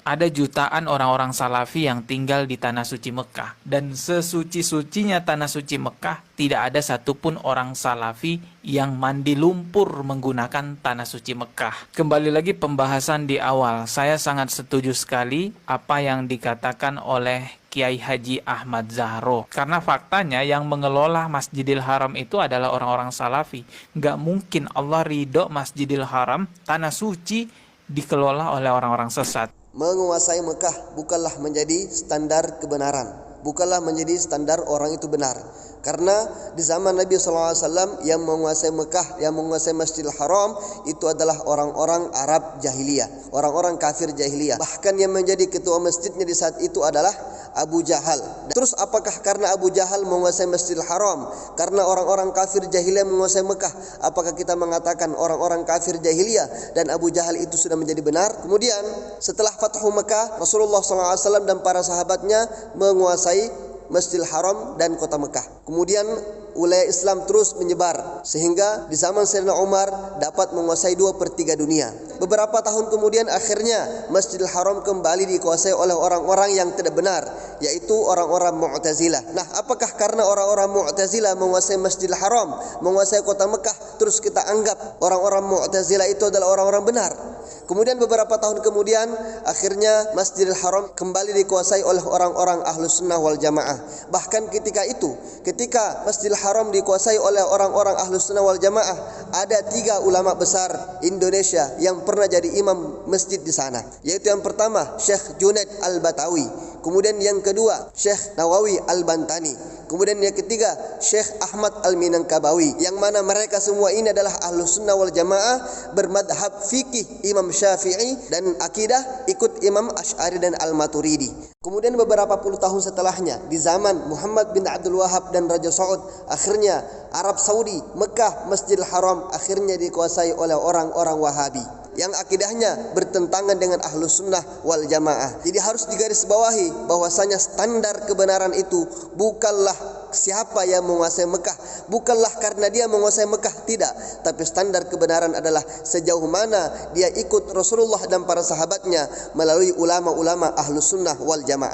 Ada jutaan orang-orang salafi yang tinggal di tanah suci Mekah. Dan sesuci-sucinya tanah suci Mekah, tidak ada satupun orang salafi yang mandi lumpur menggunakan tanah suci Mekah. Kembali lagi pembahasan di awal, saya sangat setuju sekali apa yang dikatakan oleh Kiai Haji Ahmad Zahro. Karena faktanya yang mengelola Masjidil Haram itu adalah orang-orang salafi. Nggak mungkin Allah ridho Masjidil Haram, tanah suci, dikelola oleh orang-orang sesat. Menguasai Mekah bukanlah menjadi standar kebenaran, bukanlah menjadi standar orang itu benar. Karena di zaman Nabi SAW yang menguasai Mekah, yang menguasai Masjidil Haram itu adalah orang-orang Arab jahiliyah, orang-orang kafir jahiliyah. Bahkan yang menjadi ketua masjidnya di saat itu adalah Abu Jahal. Terus apakah karena Abu Jahal menguasai Masjidil Haram, karena orang-orang kafir jahiliyah menguasai Mekah, apakah kita mengatakan orang-orang kafir jahiliyah dan Abu Jahal itu sudah menjadi benar? Kemudian setelah Fathu Mekah, Rasulullah SAW dan para sahabatnya menguasai Masjidil Haram dan kota Mekah. Kemudian wilayah Islam terus menyebar sehingga di zaman Sayyidina Umar dapat menguasai 2/3 dunia. Beberapa tahun kemudian akhirnya Masjidil Haram kembali dikuasai oleh orang-orang yang tidak benar, yaitu orang-orang Mu'tazilah. Nah, apakah karena orang-orang Mu'tazilah menguasai Masjidil Haram, menguasai kota Mekah, terus kita anggap orang-orang Mu'tazilah itu adalah orang-orang benar? Kemudian beberapa tahun kemudian akhirnya Masjidil Haram kembali dikuasai oleh orang-orang Ahlus Sunnah wal Jamaah. Bahkan ketika Masjidil Haram dikuasai oleh orang-orang Ahlus Sunnah wal Jamaah, ada 3 ulama besar Indonesia yang pernah jadi imam masjid di sana. Yaitu yang pertama Syekh Junaid Al-Batawi, kemudian yang kedua Syekh Nawawi Al-Bantani, kemudian yang ketiga Syekh Ahmad Al-Minangkabawi, yang mana mereka semua ini adalah Ahlus Sunnah wal Jamaah bermadhab fikih Imam Syafi'i dan akidah ikut Imam Asy'ari dan Al-Maturidi. Kemudian beberapa puluh tahun setelahnya, di zaman Muhammad bin Abdul Wahab dan Raja Saud, akhirnya Arab Saudi, Mekah, Masjidil Haram akhirnya dikuasai oleh orang-orang Wahabi yang akidahnya bertentangan dengan Ahlus Sunnah wal Jamaah. Jadi harus digarisbawahi bahwasanya standar kebenaran itu bukanlah siapa yang menguasai Mekah, bukanlah karena dia menguasai Mekah, tidak. Tapi standar kebenaran adalah sejauh mana dia ikut Rasulullah dan para sahabatnya melalui ulama-ulama Ahlus Sunnah wal Jamaah.